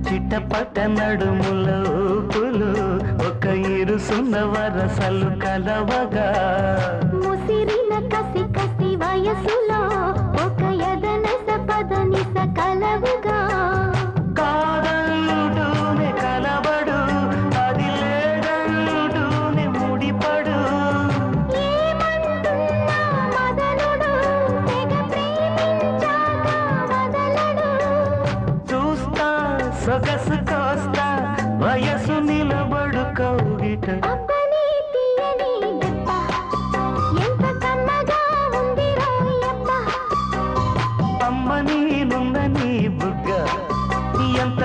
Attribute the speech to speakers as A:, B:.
A: చిట్టపట నడుముల ఊపులు ఒక ఇరుసున్న వరసలు కలవగా
B: ముసిరిన కసి కసి వయసులో ఒక యదనస పదనిస కలవుగా
A: కాదలుడునే కలబడు అది లేదలుడునే ముడిపడు
B: ఏమంటున్నా మదనుడు తెగ ప్రేమించాక వదలడు
A: చూస్తా సొగసు కోస్తా వయసు నిలబడు కౌగిట
B: అబ్బని తీయని దెబ్బ ఎంత కమ్మగా ఉంది రోయబ్బ
A: అమ్మ నీనున్న నీ బుగ్గ ఎంత